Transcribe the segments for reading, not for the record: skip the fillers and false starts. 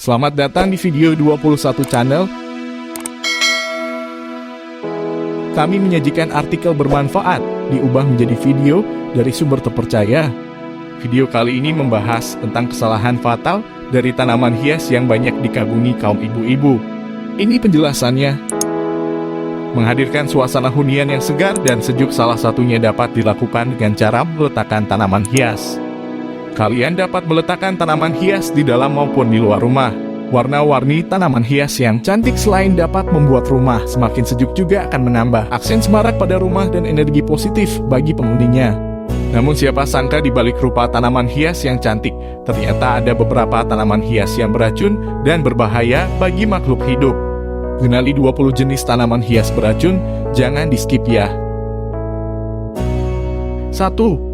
Selamat datang di video 21 channel. Kami menyajikan artikel bermanfaat diubah menjadi video dari sumber terpercaya. Video kali ini membahas tentang kesalahan fatal dari tanaman hias yang banyak dikagumi kaum ibu-ibu. Ini penjelasannya. Menghadirkan suasana hunian yang segar dan sejuk salah satunya dapat dilakukan dengan cara meletakkan tanaman hias. Kalian dapat meletakkan tanaman hias di dalam maupun di luar rumah. Warna-warni tanaman hias yang cantik selain dapat membuat rumah semakin sejuk juga akan menambah aksen semarak pada rumah dan energi positif bagi penghuninya. Namun siapa sangka di balik rupa tanaman hias yang cantik, ternyata ada beberapa tanaman hias yang beracun dan berbahaya bagi makhluk hidup. Kenali 20 jenis tanaman hias beracun, jangan di-skip ya. 1.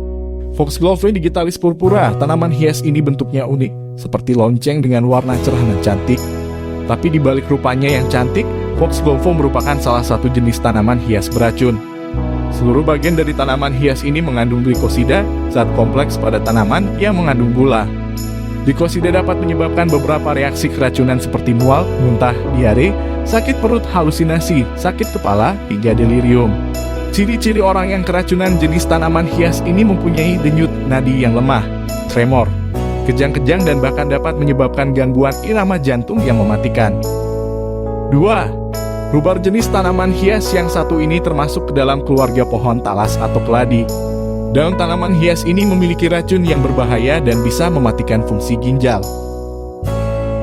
Foxglove digitalis purpura. Tanaman hias ini bentuknya unik, seperti lonceng dengan warna cerah dan cantik. Tapi di balik rupanya yang cantik, Foxglove merupakan salah satu jenis tanaman hias beracun. Seluruh bagian dari tanaman hias ini mengandung glikosida, zat kompleks pada tanaman yang mengandung gula. Glikosida dapat menyebabkan beberapa reaksi keracunan seperti mual, muntah, diare, sakit perut, halusinasi, sakit kepala, hingga delirium. Ciri-ciri orang yang keracunan jenis tanaman hias ini mempunyai denyut nadi yang lemah, tremor, kejang-kejang dan bahkan dapat menyebabkan gangguan irama jantung yang mematikan. 2. Rhubarb jenis tanaman hias yang satu ini termasuk ke dalam keluarga pohon talas atau keladi. Daun tanaman hias ini memiliki racun yang berbahaya dan bisa mematikan fungsi ginjal.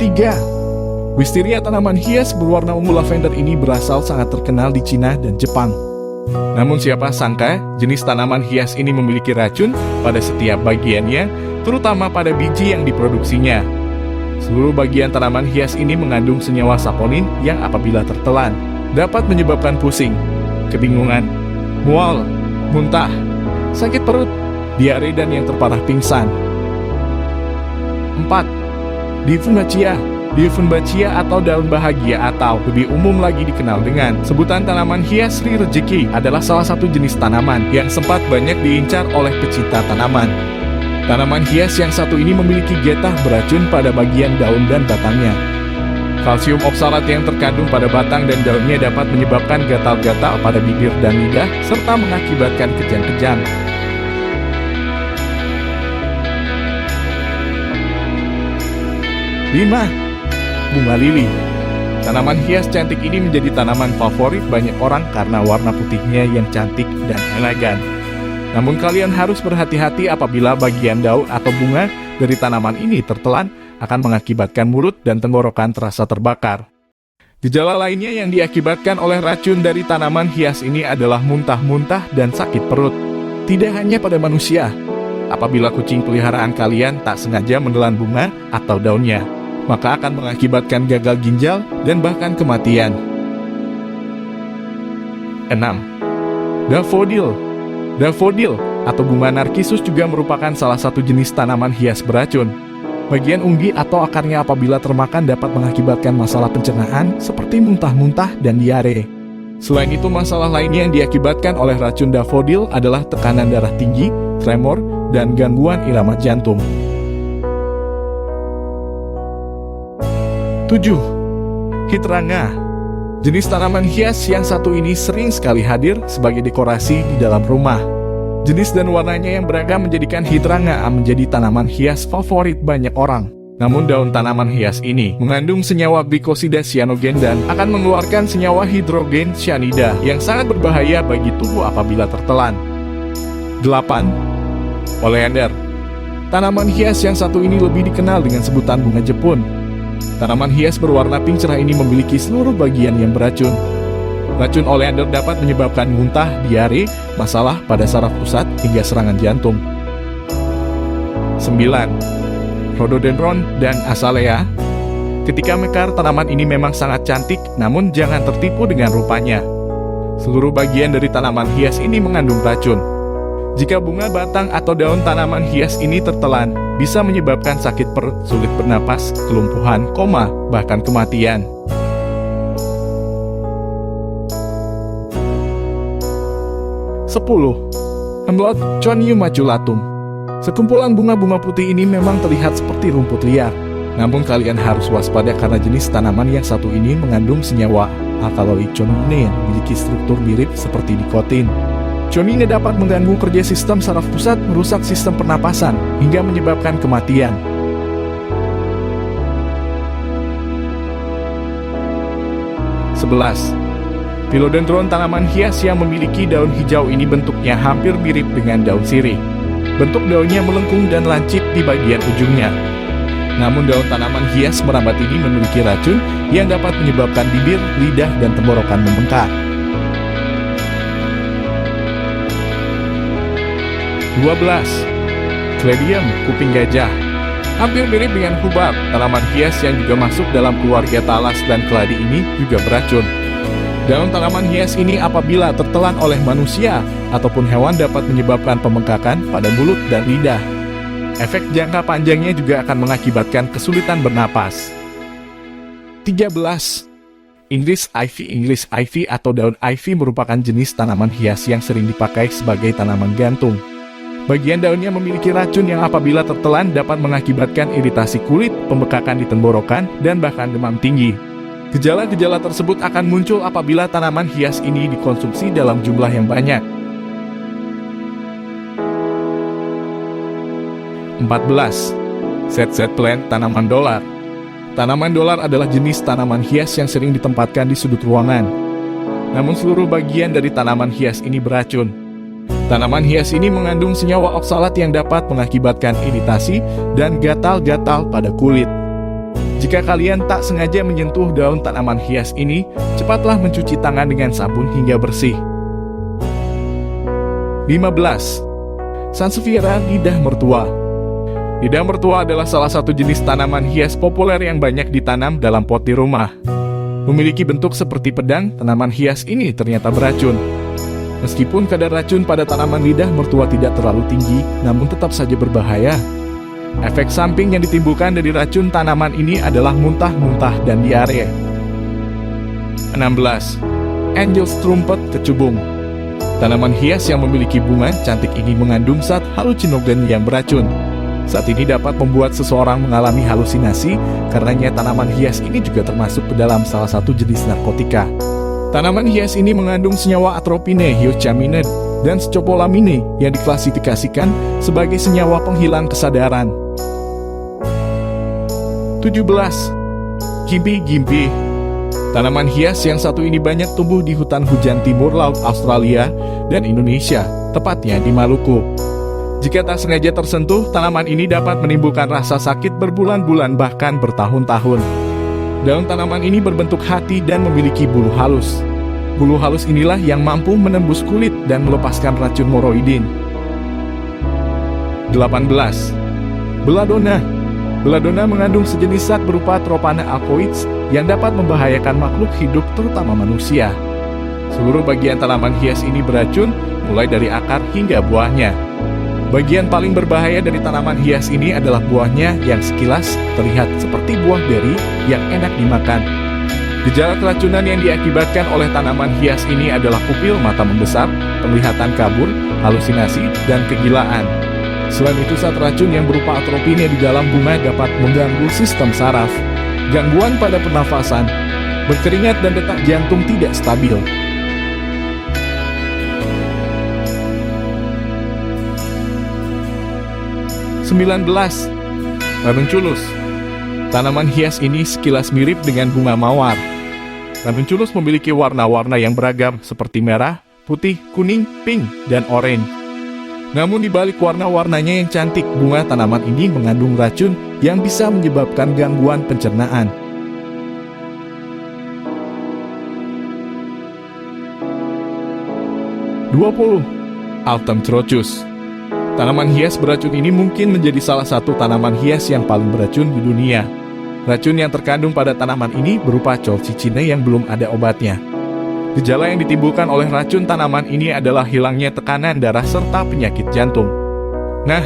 3. Wisteria tanaman hias berwarna ungu lavender ini berasal sangat terkenal di Cina dan Jepang. Namun siapa sangka jenis tanaman hias ini memiliki racun pada setiap bagiannya, terutama pada biji yang diproduksinya. Seluruh bagian tanaman hias ini mengandung senyawa saponin yang apabila tertelan dapat menyebabkan pusing, kebingungan, mual, muntah, sakit perut, diare dan yang terparah pingsan. 4. Dieffenbachia atau daun bahagia atau lebih umum lagi dikenal dengan sebutan tanaman hias Sri Rezeki adalah salah satu jenis tanaman yang sempat banyak diincar oleh pecinta tanaman. Tanaman hias yang satu ini memiliki getah beracun pada bagian daun dan batangnya. Kalsium oksalat yang terkandung pada batang dan daunnya dapat menyebabkan gatal-gatal pada bibir dan lidah serta mengakibatkan kejang-kejang. 5. Bunga lili. Tanaman hias cantik ini menjadi tanaman favorit banyak orang karena warna putihnya yang cantik dan elegan. Namun kalian harus berhati-hati apabila bagian daun atau bunga dari tanaman ini tertelan akan mengakibatkan mulut dan tenggorokan terasa terbakar. Gejala lainnya yang diakibatkan oleh racun dari tanaman hias ini adalah muntah-muntah dan sakit perut. Tidak hanya pada manusia, apabila kucing peliharaan kalian tak sengaja menelan bunga atau daunnya, maka akan mengakibatkan gagal ginjal dan bahkan kematian. 6. Daffodil atau bunga narkisus juga merupakan salah satu jenis tanaman hias beracun. Bagian umbi atau akarnya apabila termakan dapat mengakibatkan masalah pencernaan seperti muntah-muntah dan diare. Selain itu, masalah lainnya yang diakibatkan oleh racun daffodil adalah tekanan darah tinggi, tremor, dan gangguan irama jantung. 7. Hydrangea. Jenis tanaman hias yang satu ini sering sekali hadir sebagai dekorasi di dalam rumah. Jenis dan warnanya yang beragam menjadikan hydrangea menjadi tanaman hias favorit banyak orang. Namun daun tanaman hias ini mengandung senyawa glikosida sianogen dan akan mengeluarkan senyawa hidrogen cyanida yang sangat berbahaya bagi tubuh apabila tertelan. 8. Oleander. Tanaman hias yang satu ini lebih dikenal dengan sebutan bunga Jepun. Tanaman hias berwarna pink cerah ini memiliki seluruh bagian yang beracun. Racun oleander dapat menyebabkan muntah, diare, masalah pada saraf pusat, hingga serangan jantung. 9. Rhododendron dan azalea. Ketika mekar, tanaman ini memang sangat cantik, namun jangan tertipu dengan rupanya. Seluruh bagian dari tanaman hias ini mengandung racun. Jika bunga, batang, atau daun tanaman hias ini tertelan, bisa menyebabkan sakit perut, sulit bernapas, kelumpuhan, koma, bahkan kematian. 10. Hemlock Chonium maculatum. Sekumpulan bunga-bunga putih ini memang terlihat seperti rumput liar. Namun kalian harus waspada karena jenis tanaman yang satu ini mengandung senyawa alkaloid chonine yang memiliki struktur mirip seperti nikotin. Chonine dapat mengganggu kerja sistem saraf pusat, merusak sistem pernapasan, hingga menyebabkan kematian. Philodendron, tanaman hias yang memiliki daun hijau ini bentuknya hampir mirip dengan daun sirih. Bentuk daunnya melengkung dan lancip di bagian ujungnya. Namun daun tanaman hias merambat ini memiliki racun yang dapat menyebabkan bibir, lidah, dan tenggorokan membengkak. 12. Caladium, kuping gajah. Hampir mirip dengan hubab, tanaman hias yang juga masuk dalam keluarga talas dan keladi ini juga beracun. Daun tanaman hias ini apabila tertelan oleh manusia ataupun hewan dapat menyebabkan pembengkakan pada mulut dan lidah. Efek jangka panjangnya juga akan mengakibatkan kesulitan bernapas. 13. English ivy atau daun ivy merupakan jenis tanaman hias yang sering dipakai sebagai tanaman gantung. Bagian daunnya memiliki racun yang apabila tertelan dapat mengakibatkan iritasi kulit, pembekakan di tenggorokan, dan bahkan demam tinggi. Gejala-gejala tersebut akan muncul apabila tanaman hias ini dikonsumsi dalam jumlah yang banyak. 14. Set plant, tanaman dolar. Tanaman dolar adalah jenis tanaman hias yang sering ditempatkan di sudut ruangan. Namun seluruh bagian dari tanaman hias ini beracun. Tanaman hias ini mengandung senyawa oksalat yang dapat mengakibatkan iritasi dan gatal-gatal pada kulit. Jika kalian tak sengaja menyentuh daun tanaman hias ini, cepatlah mencuci tangan dengan sabun hingga bersih. 15. Sansevieria, lidah mertua. Lidah mertua adalah salah satu jenis tanaman hias populer yang banyak ditanam dalam pot di rumah. Memiliki bentuk seperti pedang, tanaman hias ini ternyata beracun. Meskipun kadar racun pada tanaman lidah mertua tidak terlalu tinggi, namun tetap saja berbahaya. Efek samping yang ditimbulkan dari racun tanaman ini adalah muntah-muntah dan diare. 16. Angel's trumpet, kecubung. Tanaman hias yang memiliki bunga cantik ini mengandung zat halusinogen yang beracun. Saat ini dapat membuat seseorang mengalami halusinasi, karenanya tanaman hias ini juga termasuk ke dalam salah satu jenis narkotika. Tanaman hias ini mengandung senyawa atropine, hyoscyamine, dan scopolamine yang diklasifikasikan sebagai senyawa penghilang kesadaran. 17. Gimpi. Tanaman hias yang satu ini banyak tumbuh di hutan hujan timur laut Australia dan Indonesia, tepatnya di Maluku. Jika tak sengaja tersentuh, tanaman ini dapat menimbulkan rasa sakit berbulan-bulan bahkan bertahun-tahun. Daun tanaman ini berbentuk hati dan memiliki bulu halus. Bulu halus inilah yang mampu menembus kulit dan melepaskan racun moroidin. 18. Belladonna. Belladonna mengandung sejenis zat berupa tropana alkaloids yang dapat membahayakan makhluk hidup terutama manusia. Seluruh bagian tanaman hias ini beracun, mulai dari akar hingga buahnya. Bagian paling berbahaya dari tanaman hias ini adalah buahnya yang sekilas terlihat seperti buah beri yang enak dimakan. Gejala keracunan yang diakibatkan oleh tanaman hias ini adalah pupil mata membesar, penglihatan kabur, halusinasi, dan kegilaan. Selain itu, zat racun yang berupa atropine di dalam bunga dapat mengganggu sistem saraf, gangguan pada pernafasan, berkeringat, dan detak jantung tidak stabil. 19. Ranunculus. Tanaman hias ini sekilas mirip dengan bunga mawar. Ranunculus memiliki warna-warna yang beragam seperti merah, putih, kuning, pink, dan oranye. Namun di balik warna-warnanya yang cantik, bunga tanaman ini mengandung racun yang bisa menyebabkan gangguan pencernaan. 20. Altemtrochus. Tanaman hias beracun ini mungkin menjadi salah satu tanaman hias yang paling beracun di dunia. Racun yang terkandung pada tanaman ini berupa colchicine yang belum ada obatnya. Gejala yang ditimbulkan oleh racun tanaman ini adalah hilangnya tekanan darah serta penyakit jantung. Nah,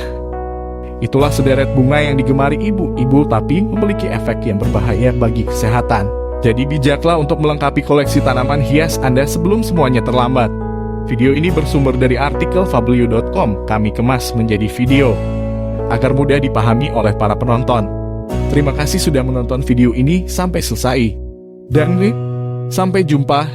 itulah sederet bunga yang digemari ibu-ibu tapi memiliki efek yang berbahaya bagi kesehatan. Jadi bijaklah untuk melengkapi koleksi tanaman hias Anda sebelum semuanya terlambat. Video ini bersumber dari artikel fabelio.com. Kami kemas menjadi video agar mudah dipahami oleh para penonton. Terima kasih sudah menonton video ini sampai selesai. Dan sampai jumpa